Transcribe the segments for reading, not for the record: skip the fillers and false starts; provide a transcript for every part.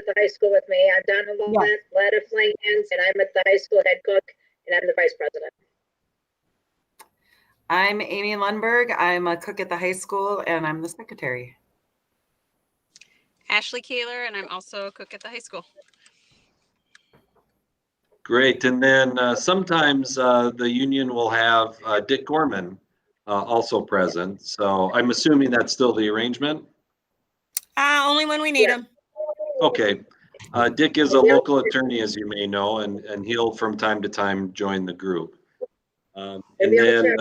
at the high school with me. I'm Donna Ladiflankins, and I'm at the high school head cook, and I'm the vice president. I'm Amy Lundberg. I'm a cook at the high school, and I'm the secretary. Ashley Kaler, and I'm also a cook at the high school. Great. And then sometimes the union will have Dick Gorman also present. So I'm assuming that's still the arrangement? Only when we need him. Okay. Dick is a local attorney, as you may know, and he'll from time to time join the group. And then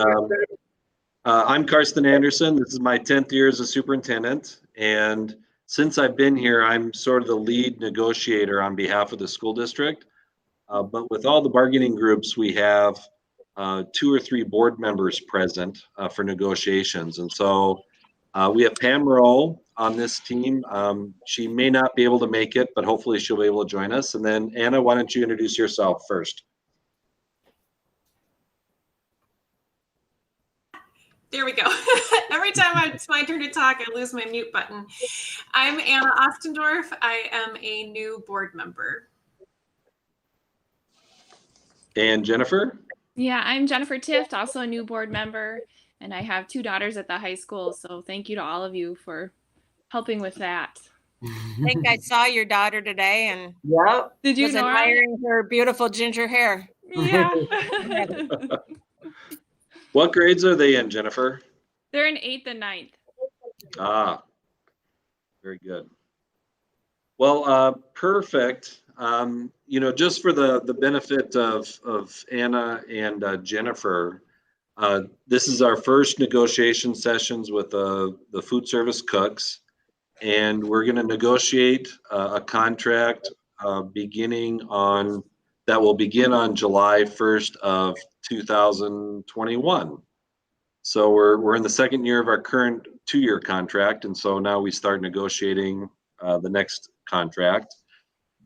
I'm Karsten Anderson. This is my 10th year as a superintendent. And since I've been here, I'm sort of the lead negotiator on behalf of the school district. But with all the bargaining groups, we have 2 or 3 board members present for negotiations. And so we have Pam Rowe on this team. She may not be able to make it, but hopefully she'll be able to join us. And then Anna, why don't you introduce yourself first? There we go. Every time it's my turn to talk, I lose my mute button. I'm Anna Ostendorf. I am a new board member. And Jennifer? Yeah, I'm Jennifer Tift, also a new board member, and I have 2 daughters at the high school, so thank you to all of you for helping with that. I think I saw your daughter today and Yep. Did you was know admiring her beautiful ginger hair. Yeah. What grades are they in, Jennifer? They're in 8th and 9th. Ah, very good. Well, perfect. You know, just for the benefit of Anna and Jennifer, this is our first negotiation sessions with the food service cooks, and we're going to negotiate a contract that will begin on July 1st of 2021. So we're in the second year of our current 2-year contract, and so now we start negotiating the next contract.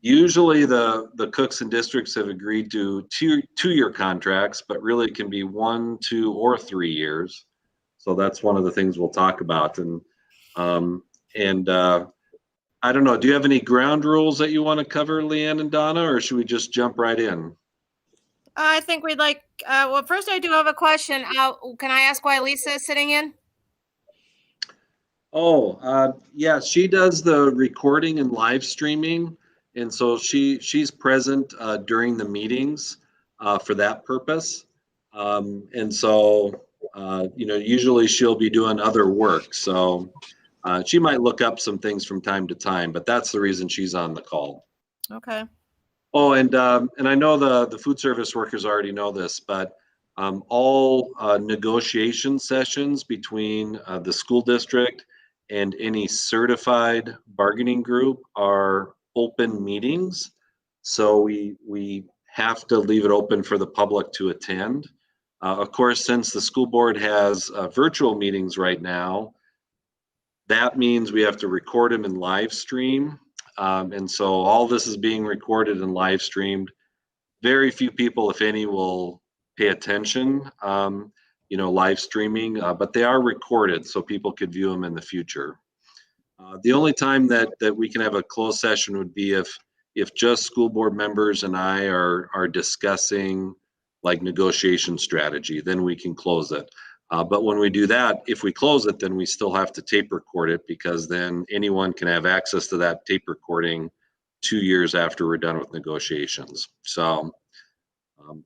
Usually the cooks and districts have agreed to 2-year contracts, but really it can be 1, 2, or 3 years. So that's one of the things we'll talk about. And I don't know, do you have any ground rules that you want to cover, Leanne and Donna, or should we just jump right in? I think we'd like, well, first I do have a question. Can I ask why Lisa is sitting in? Oh, yeah, she does the recording and live streaming. And so she's present during the meetings for that purpose. And so, you know, usually she'll be doing other work. So she might look up some things from time to time, but that's the reason she's on the call. Okay. Oh, and I know the food service workers already know this, but all negotiation sessions between the school district and any certified bargaining group are open meetings. So we have to leave it open for the public to attend. Of course, since the school board has virtual meetings right now, that means we have to record them and live stream. And so all this is being recorded and live streamed. Very few people, if any, will pay attention, you know, live streaming, but they are recorded so people could view them in the future. The only time that we can have a closed session would be if just school board members and I are discussing like negotiation strategy, then we can close it. But when we do that, if we close it, then we still have to tape record it, because then anyone can have access to that tape recording 2 years after we're done with negotiations. So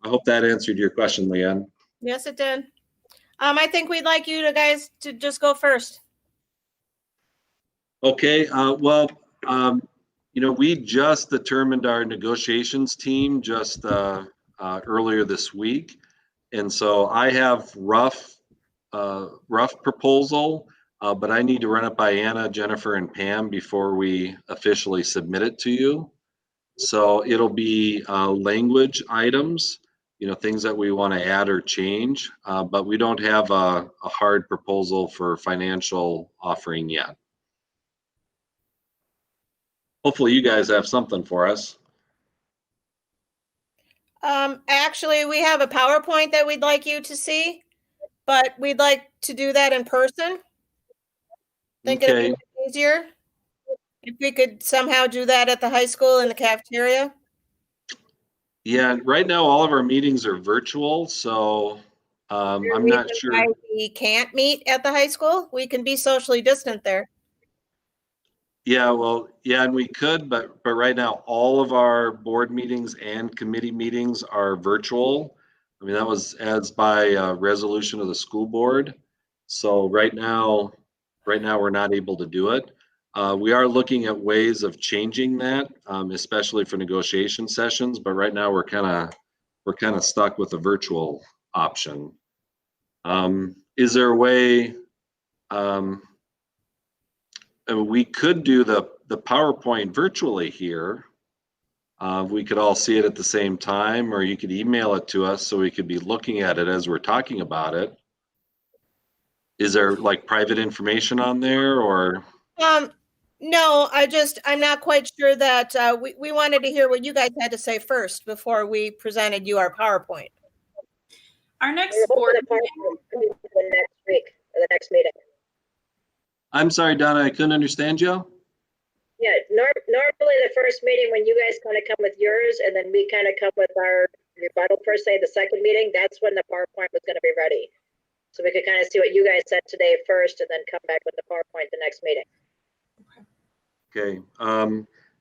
I hope that answered your question, Leanne. Yes, it did. I think we'd like you guys to just go first. Okay, well, you know, we just determined our negotiations team just earlier this week. And so I have rough proposal, but I need to run it by Anna, Jennifer, and Pam before we officially submit it to you. So it'll be language items, you know, things that we want to add or change, but we don't have a hard proposal for financial offering yet. Hopefully you guys have something for us. Actually, we have a PowerPoint that we'd like you to see, but we'd like to do that in person. Think it'd be easier. If we could somehow do that at the high school in the cafeteria? Yeah, right now all of our meetings are virtual, so I'm Reason not sure. why we can't meet at the high school? We can be socially distant there. Yeah, well, yeah, and we could, but right now all of our board meetings and committee meetings are virtual. I mean, that was as by resolution of the school board. So right now we're not able to do it. We are looking at ways of changing that, especially for negotiation sessions. But right now we're kind of stuck with the virtual option. Is there a way? We could do the PowerPoint virtually here. We could all see it at the same time, or you could email it to us so we could be looking at it as we're talking about it. Is there like private information on there, or? No, I'm not quite sure that, we wanted to hear what you guys had to say first before we presented you our PowerPoint. Our next We're board hoping the meeting, the next week, or the next meeting. I'm sorry, Donna, I couldn't understand you. Yeah, normally the first meeting when you guys kind of come with yours and then we kind of come with our rebuttal per se, the second meeting, that's when the PowerPoint was going to be ready. So we could kind of see what you guys said today first and then come back with the PowerPoint the next meeting. Okay.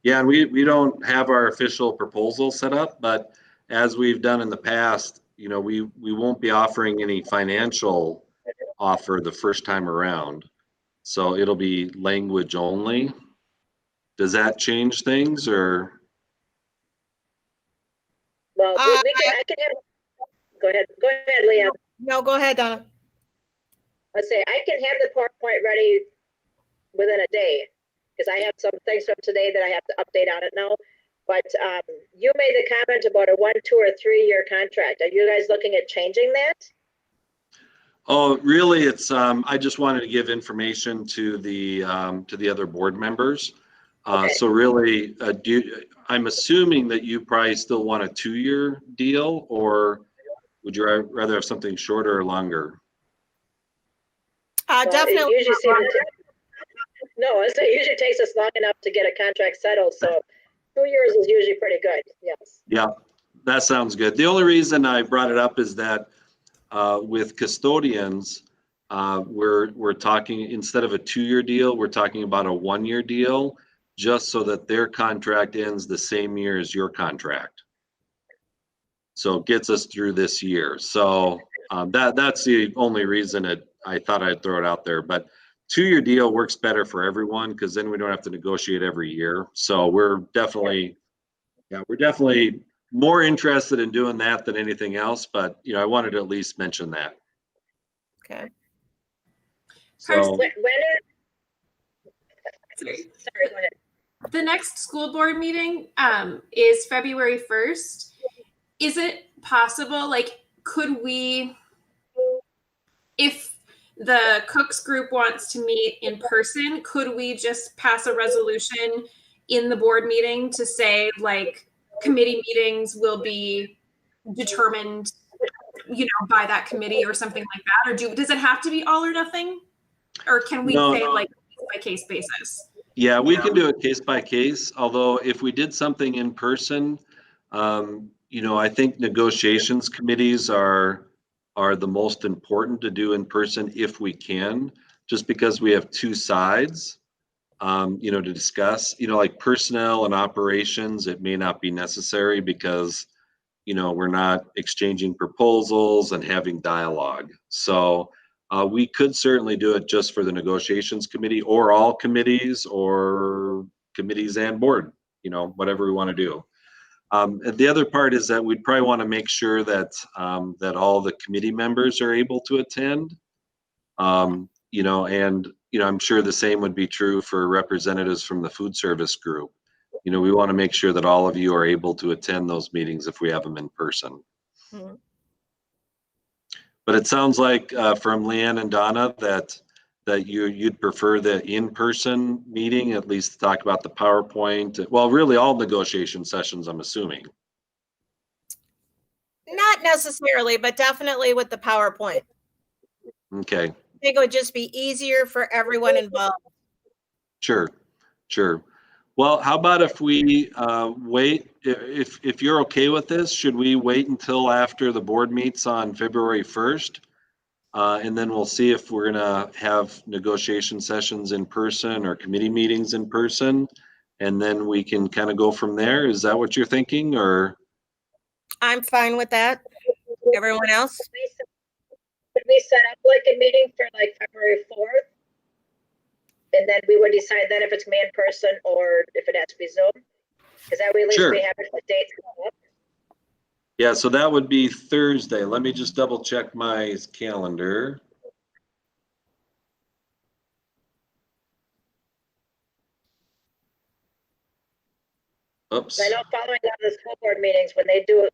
Yeah, and we don't have our official proposal set up, but as we've done in the past, you know, we won't be offering any financial offer the first time around. So it'll be language only. Does that change things, or? Well, I can have, go ahead, Leanne. No, go ahead, Donna. Let's say I can have the PowerPoint ready within a day because I have some things from today that I have to update on it now. But you made the comment about a 1, 2, or 3 year contract. Are you guys looking at changing that? Oh, really? It's I just wanted to give information to the other board members. Okay. So really, I'm assuming that you probably still want a 2-year deal, or would you rather have something shorter or longer? Well, Definitely. It usually takes us long enough to get a contract settled. So 2 years is usually pretty good. Yes. Yeah, that sounds good. The only reason I brought it up is that with custodians, we're talking, instead of a 2-year deal, we're talking about a 1-year deal, just so that their contract ends the same year as your contract. So it gets us through this year. So that's the only reason I thought I'd throw it out there. But 2-year deal works better for everyone because then we don't have to negotiate every year. So we're definitely more interested in doing that than anything else. But you know, I wanted to at least mention that. Okay. So When sorry. sorry, go ahead. The next school board meeting is February 1st. Is it possible, like, could we, if the Cooks group wants to meet in person, could we just pass a resolution in the board meeting to say, like, committee meetings will be determined, you know, by that committee or something like that? Or does it have to be all or nothing? Or can we say like case by case basis? yeah, we can do it case by case. Although if we did something in person, you know, I think negotiations committees are the most important to do in person if we can, just because we have two sides, you know, to discuss. You know, like personnel and operations, it may not be necessary because, you know, we're not exchanging proposals and having dialogue. So we could certainly do it just for the negotiations committee or all committees or committees and board, you know, whatever we want to do. And the other part is that we'd probably want to make sure that that all the committee members are able to attend. You know, and you know, I'm sure the same would be true for representatives from the food service group. You know, we want to make sure that all of you are able to attend those meetings if we have them in person. Mhm. But it sounds like from Leanne and Donna that you'd prefer the in-person meeting, at least to talk about the PowerPoint. Well, really all negotiation sessions, I'm assuming. Not necessarily, but definitely with the PowerPoint. Okay. I think it would just be easier for everyone involved. Sure. Well, how about if we wait, if you're okay with this, should we wait until after the board meets on February 1st? And then we'll see if we're gonna have negotiation sessions in person or committee meetings in person. And then we can kind of go from there. Is that what you're thinking, or? I'm fine with that. Everyone else? Could we set up like a meeting for like February 4th? And then we would decide then if it's me in person or if it has to be Zoom? Because that way at least Sure. we have a date. Yeah, so that would be Thursday. Let me just double check my calendar. Oops. I know following on the school board meetings, when they do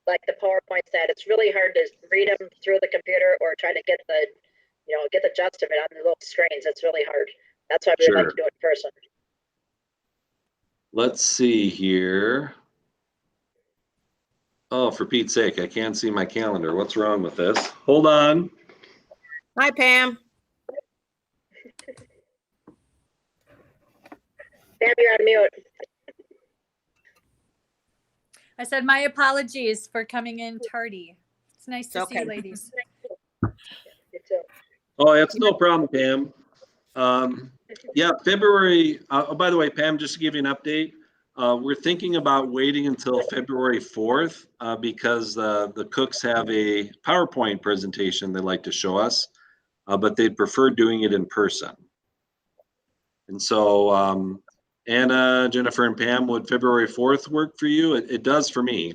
like the PowerPoints, that it's really hard to read them through the computer or try to get the, get the gist of it on the little screens. It's really hard. That's why we would like to do it in person. Let's see here. Oh, for Pete's sake, I can't see my calendar. What's wrong with this? Hold on. Hi, Pam. Pam, you're on mute. I said my apologies for coming in tardy. It's nice to see Okay. you ladies. You too. Oh, it's no problem, Pam. Yeah, February, oh, by the way, Pam, just to give you an update, we're thinking about waiting until February 4th because the cooks have a PowerPoint presentation they'd like to show us, but they'd prefer doing it in person. And so Anna, Jennifer, and Pam, would February 4th work for you? It does for me.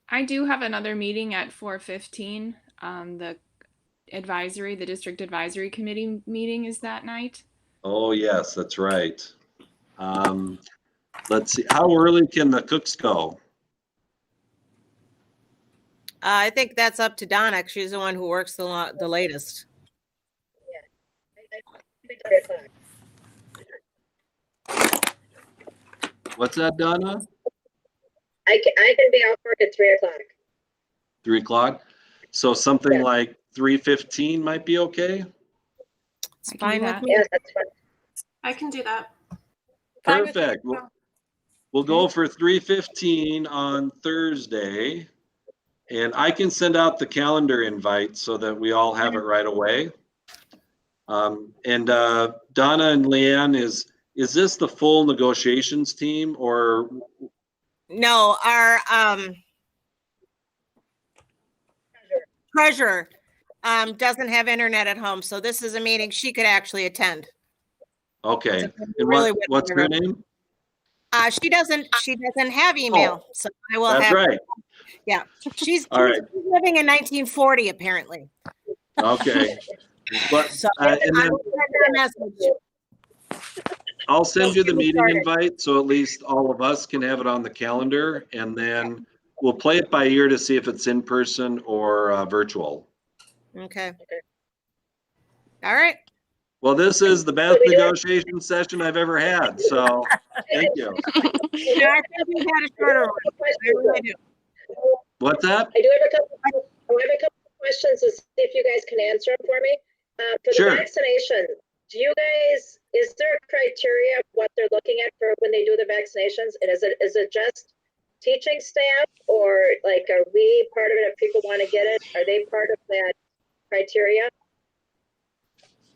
I do have another meeting at 4:15. The district advisory committee meeting is that night. Oh, yes, that's right. Let's see, how early can the cooks go? I think that's up to Donna. She's the one who works the latest. What's that, Donna? I can be off work at 3 o'clock. 3 o'clock? So something Yeah. like 3:15 might be okay? It's I can do fine with that. me. Yes, that's fine. I can do that. Fine with me. Perfect. We'll go for 3:15 on Thursday. And I can send out the calendar invite so that we all have it right away. And Donna and Leanne, is this the full negotiations team, or? No, our treasurer doesn't have internet at home, so this is a meeting she could actually attend. Okay, and Really what's her name? She doesn't have email, so I will That's have. right. Yeah, she's All right. living in 1940 apparently. Okay. But, So and I then will send her a message. I'll send you the Get me meeting started. invite, so at least all of us can have it on the calendar, and then we'll play it by ear to see if it's in person or virtual. Okay. All right. Well, this is the best we do it? negotiation session I've ever had, so thank you. Yeah, I think we've had a shorter one. I really do. What's that? I have a couple of questions to see if you guys can answer them for me. For Sure. the vaccination, is there a criteria of what they're looking at for when they do the vaccinations? And is it just teaching staff, or like, are we part of it if people want to get it? Are they part of that criteria?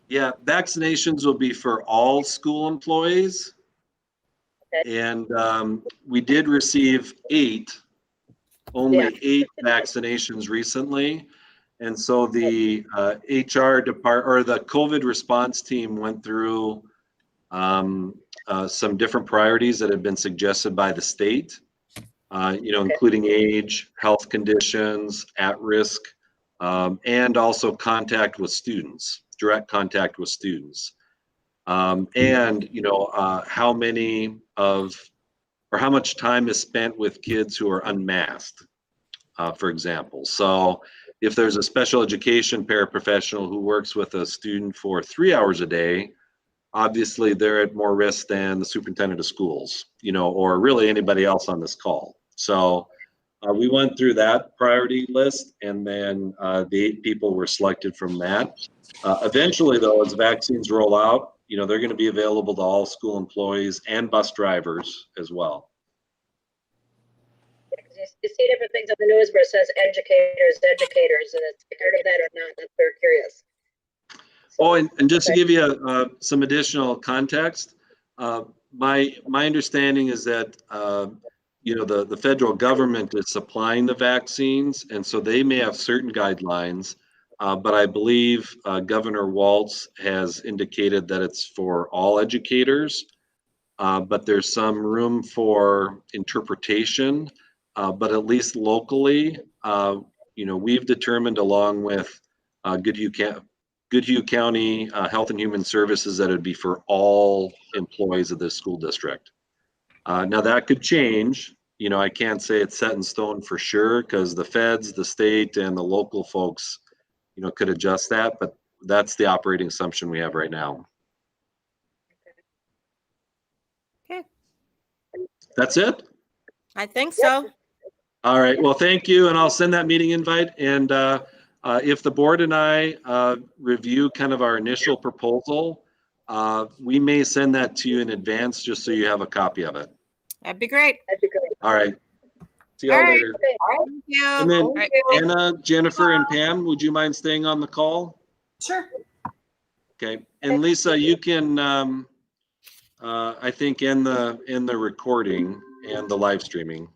Yeah, vaccinations will be for all school employees. Okay. And we did receive only 8 vaccinations recently. And so the HR department, or the COVID response team, went through some different priorities that have been suggested by the state, including age, health conditions, at risk, and also contact with students, direct contact with students. And how many or how much time is spent with kids who are unmasked, for example. So if there's a special education paraprofessional who works with a student for 3 hours a day, obviously they're at more risk than the superintendent of schools, or really anybody else on this call. So we went through that priority list, and then the 8 people were selected from that. Eventually, though, as vaccines roll out, you know, they're going to be available to all school employees and bus drivers as well. You see different things on the news where it says educators, and it's part of that or not. That's very curious. Oh, and just to Okay. give you some additional context, my understanding is that you know, the federal government is supplying the vaccines, and so they may have certain guidelines, but I believe Governor Walz has indicated that it's for all educators, but there's some room for interpretation. But at least locally, you know, we've determined along with Goodhue County Health and Human Services that it'd be for all employees of this school district. Now that could change. You know, I can't say it's set in stone for sure because the feds, the state, and the local folks, you know, could adjust that, but that's the operating assumption we have right now. Okay. That's it? I think so. All right, well, thank you, and I'll send that meeting invite, and if the board and I review kind of our initial proposal, we may send that to you in advance just so you have a copy of it. That'd be great. That'd be great. All right. See y'all All right. later. Thank you. And then right. Anna, Jennifer, and Pam, would you mind staying on the call? Sure. Okay, and Lisa, you can, I think, end the recording and the live streaming.